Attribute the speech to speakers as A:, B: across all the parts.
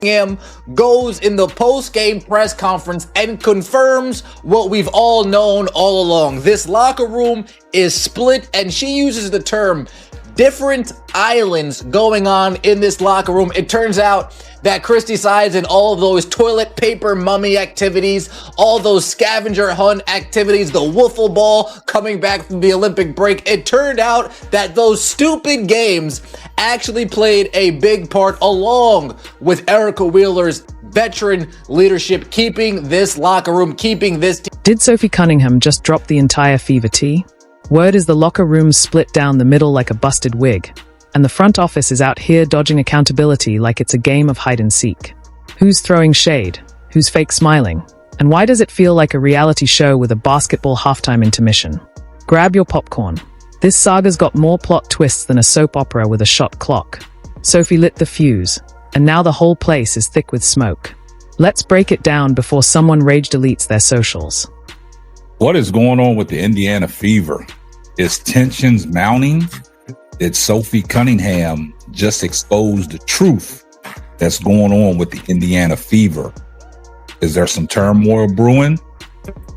A: Cunningham goes in the post-game press conference and confirms what we've all known all along. This locker room is split, and she uses the term different islands going on in this locker room. It turns out that Christy Sides and all of those toilet paper mummy activities, all those scavenger hunt activities, the wiffle ball coming back from the Olympic break, it turned out that those stupid games actually played a big part, along with Erica Wheeler's veteran leadership, keeping this locker room, keeping this team.
B: Did Sophie Cunningham just drop the entire fever tea? Word is the locker room's split down the middle like a busted wig, and the front office is out here dodging accountability like it's a game of hide and seek. Who's throwing shade? Who's fake smiling? And why does it feel like a reality show with a basketball halftime intermission? Grab your popcorn. This saga's got more plot twists than a soap opera with a shot clock. Sophie lit the fuse, and now the whole place is thick with smoke. Let's break it down before someone rage deletes their socials.
C: What is going on with the Indiana Fever? Is tensions mounting? Did Sophie Cunningham just expose the truth that's going on with the Indiana Fever? Is there some turmoil brewing?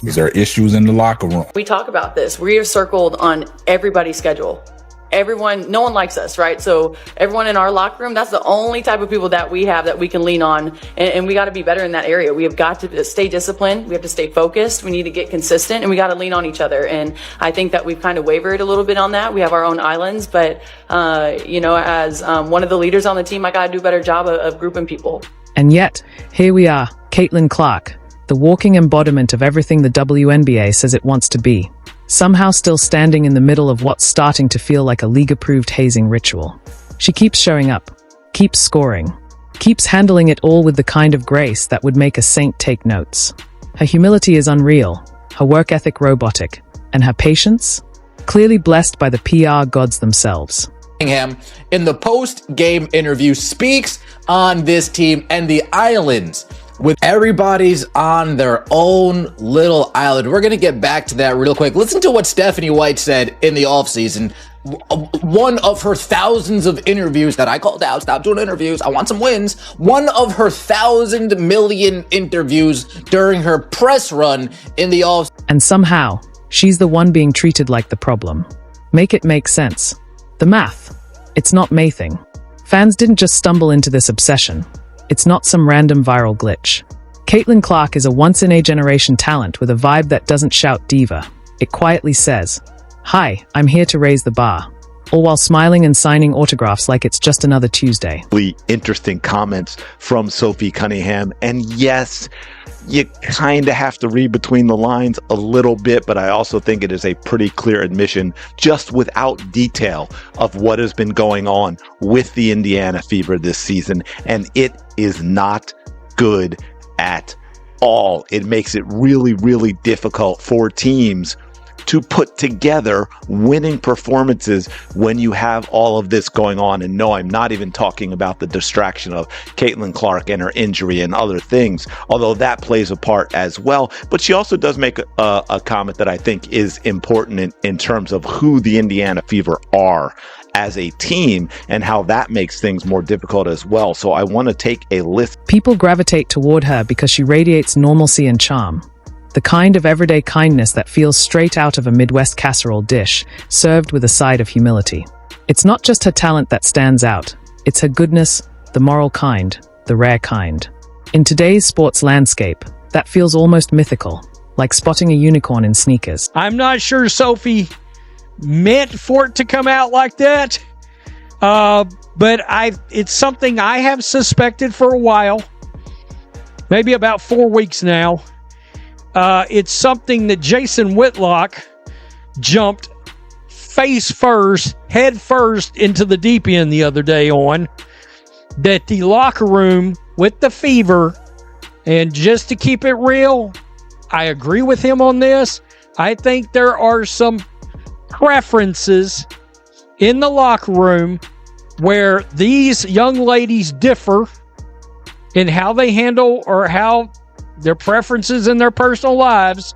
C: Is there issues in the locker room?
D: We talk about this. We are circled on everybody's schedule. Everyone, no one likes us, right? So everyone in our locker room, that's the only type of people that we have that we can lean on. And we got to be better in that area. We have got to stay disciplined. We have to stay focused. We need to get consistent, and we got to lean on each other. And I think that we've kind of wavered a little bit on that. We have our own islands, but, as one of the leaders on the team, I got to do a better job of grouping people.
B: And yet, here we are, Caitlin Clark, the walking embodiment of everything the WNBA says it wants to be, somehow still standing in the middle of what's starting to feel like a league-approved hazing ritual. She keeps showing up, keeps scoring, keeps handling it all with the kind of grace that would make a saint take notes. Her humility is unreal, her work ethic robotic, and her patience? Clearly blessed by the PR gods themselves.
A: Cunningham, in the post-game interview, speaks on this team and the islands, with everybody's on their own little island. We're going to get back to that real quick. Listen to what Stephanie White said in the offseason. One of her thousands of interviews that I called out. Stop doing interviews. I want some wins. One of her 1,000 million interviews during her press run in the off.
B: And somehow, she's the one being treated like the problem. Make it make sense. The math. It's not Maything. Fans didn't just stumble into this obsession. It's not some random viral glitch. Caitlin Clark is a once-in-a-generation talent with a vibe that doesn't shout diva. It quietly says, "Hi, I'm here to raise the bar," all while smiling and signing autographs like it's just another Tuesday.
E: Interesting comments from Sophie Cunningham. And yes, you kind of have to read between the lines a little bit, but I also think it is a pretty clear admission, just without detail, of what has been going on with the Indiana Fever this season. And it is not good at all. It makes it really, really difficult for teams to put together winning performances when you have all of this going on. And no, I'm not even talking about the distraction of Caitlin Clark and her injury and other things, although that plays a part as well. But she also does make a comment that I think is important in terms of who the Indiana Fever are as a team and how that makes things more difficult as well. So I want to take a list.
B: People gravitate toward her because she radiates normalcy and charm. The kind of everyday kindness that feels straight out of a Midwest casserole dish, served with a side of humility. It's not just her talent that stands out, it's her goodness, the moral kind, the rare kind. In today's sports landscape, that feels almost mythical, like spotting a unicorn in sneakers.
F: I'm not sure Sophie meant for it to come out like that, but it's something I have suspected for a while, maybe about 4 weeks now. It's something that Jason Whitlock jumped face first, head first into the deep end the other day on, that the locker room with the Fever, and just to keep it real, I agree with him on this. I think there are some preferences in the locker room where these young ladies differ in how they handle or how their preferences in their personal lives,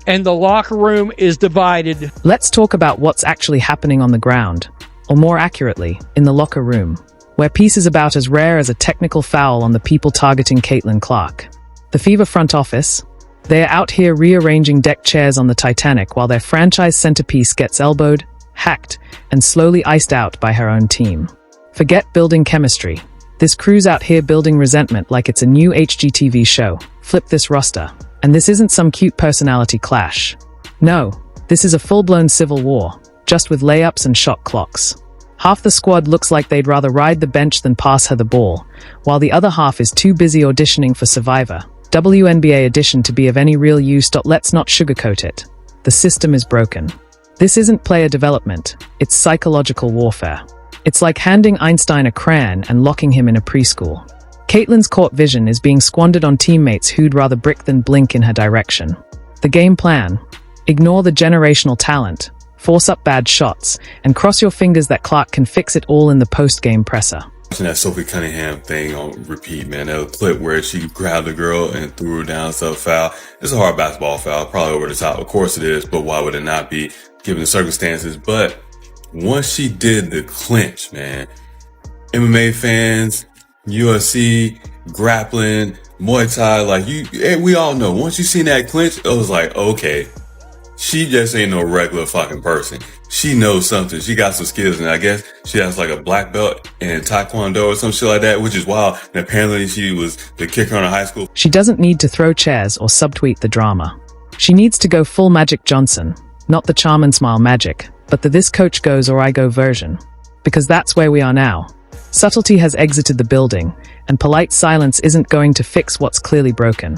F: and the locker room is divided.
B: Let's talk about what's actually happening on the ground, or more accurately, in the locker room. where peace is about as rare as a technical foul on the people targeting Caitlin Clark. The Fever front office? They're out here rearranging deck chairs on the Titanic while their franchise centerpiece gets elbowed, hacked, and slowly iced out by her own team. Forget building chemistry. This crew's out here building resentment like it's a new HGTV show. Flip this roster. And this isn't some cute personality clash. No, this is a full-blown civil war, just with layups and shot clocks. Half the squad looks like they'd rather ride the bench than pass her the ball, while the other half is too busy auditioning for Survivor, WNBA edition, to be of any real use. Let's not sugarcoat it. The system is broken. This isn't player development, it's psychological warfare. It's like handing Einstein a crayon and locking him in a preschool. Caitlin's court vision is being squandered on teammates who'd rather brick than blink in her direction. The game plan: ignore the generational talent, force up bad shots, and cross your fingers that Clark can fix it all in the post-game presser.
G: Watching that Sophie Cunningham thing on repeat, man. That clip where she grabbed the girl and threw her down, foul. It's a hard basketball foul, probably over the top. Of course it is, but why would it not be given the circumstances? But once she did the clinch, man, MMA fans, UFC, grappling, Muay Thai, we all know, once you seen that clinch, it was like, okay, she just ain't no regular fucking person. She knows something. She got some skills, and I guess she has like a black belt in Taekwondo or some shit like that, which is wild. And apparently she was the kicker in high school.
B: She doesn't need to throw chairs or subtweet the drama. She needs to go full Magic Johnson, not the charm and smile magic, but the this coach goes or I go version. Because that's where we are now. Subtlety has exited the building, and polite silence isn't going to fix what's clearly broken.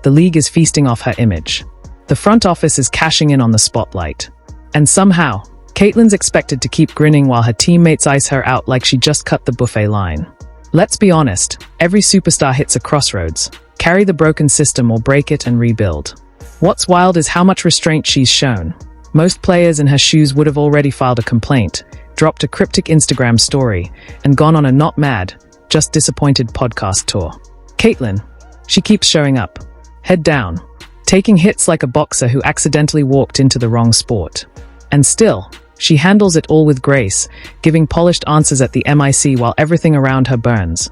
B: The league is feasting off her image. The front office is cashing in on the spotlight. And somehow, Caitlin's expected to keep grinning while her teammates ice her out like she just cut the buffet line. Let's be honest, every superstar hits a crossroads. Carry the broken system or break it and rebuild. What's wild is how much restraint she's shown. Most players in her shoes would have already filed a complaint, dropped a cryptic Instagram story, and gone on a not mad, just disappointed podcast tour. Caitlin, she keeps showing up. Head down. Taking hits like a boxer who accidentally walked into the wrong sport. And still, she handles it all with grace, giving polished answers at the MIC while everything around her burns.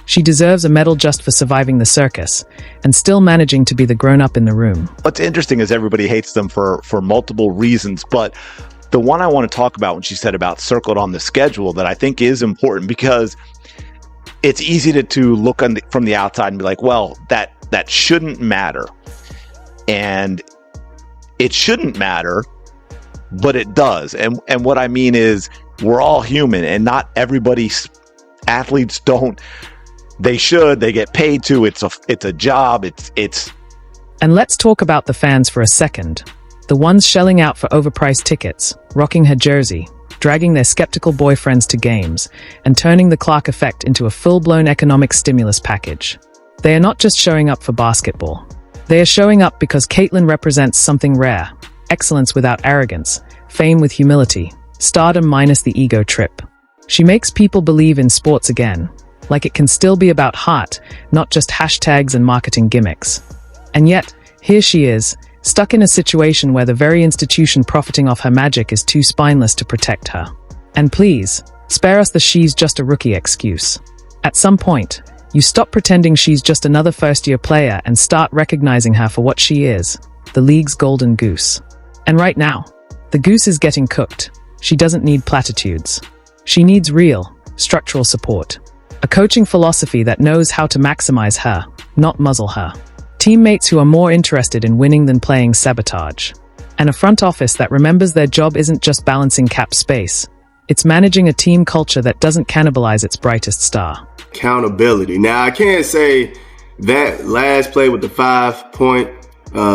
B: She deserves a medal just for surviving the circus, and still managing to be the grown-up in the room.
E: What's interesting is everybody hates them for multiple reasons, but the one I want to talk about when she said about circled on the schedule that I think is important, because it's easy to look from the outside and be like, well, that shouldn't matter. And it shouldn't matter, but it does. And what I mean is we're all human, and not everybody's athletes don't. They should. They get paid to. It's a job. It's.
B: And let's talk about the fans for a second. The ones shelling out for overpriced tickets, rocking her jersey, dragging their skeptical boyfriends to games, and turning the Clark effect into a full-blown economic stimulus package. They are not just showing up for basketball. They are showing up because Caitlin represents something rare: excellence without arrogance, fame with humility, stardom minus the ego trip. She makes people believe in sports again, like it can still be about heart, not just hashtags and marketing gimmicks. And yet, here she is, stuck in a situation where the very institution profiting off her magic is too spineless to protect her. And please, spare us the "she's just a rookie" excuse. At some point, you stop pretending she's just another first-year player and start recognizing her for what she is, the league's golden goose. And right now, the goose is getting cooked. She doesn't need platitudes. She needs real, structural support. A coaching philosophy that knows how to maximize her, not muzzle her. Teammates who are more interested in winning than playing sabotage. And a front office that remembers their job isn't just balancing cap space. It's managing a team culture that doesn't cannibalize its brightest star.
H: Accountability. Now, I can't say that last play with the 5-point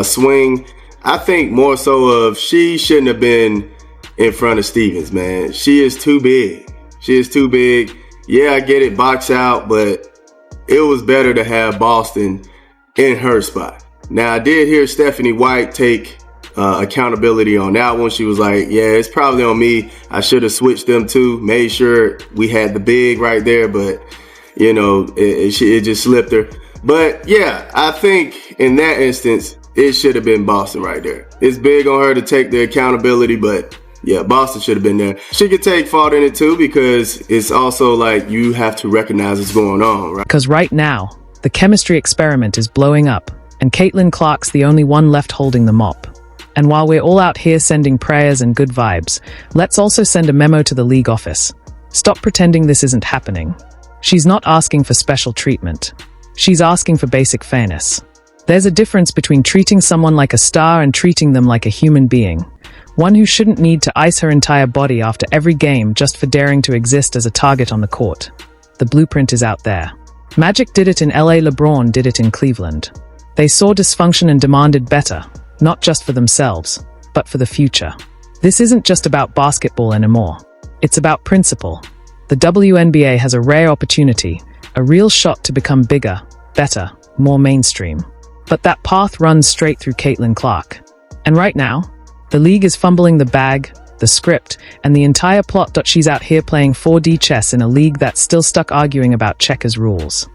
H: swing. I think more so of she shouldn't have been in front of Stevens, man. She is too big. She is too big. Yeah, I get it, box out, but it was better to have Boston in her spot. Now, I did hear Stephanie White take accountability on that one. She was like, yeah, it's probably on me. I should have switched them too, made sure we had the big right there, but you know, it just slipped her. But yeah, I think in that instance, it should have been Boston right there. It's big on her to take the accountability, but Yeah, Boston should have been there. She could take fault in it too, because it's also like you have to recognize what's going on, right?
B: Because right now, the chemistry experiment is blowing up, and Caitlin Clark's the only one left holding the mop. And while we're all out here sending prayers and good vibes, let's also send a memo to the league office. Stop pretending this isn't happening. She's not asking for special treatment. She's asking for basic fairness. There's a difference between treating someone like a star and treating them like a human being. One who shouldn't need to ice her entire body after every game just for daring to exist as a target on the court. The blueprint is out there. Magic did it in LA, LeBron did it in Cleveland. They saw dysfunction and demanded better, not just for themselves, but for the future. This isn't just about basketball anymore. It's about principle. The WNBA has a rare opportunity, a real shot to become bigger, better, more mainstream. But that path runs straight through Caitlin Clark. And right now, the league is fumbling the bag, the script, and the entire plot. She's out here playing 4D chess in a league that's still stuck arguing about checkers rules.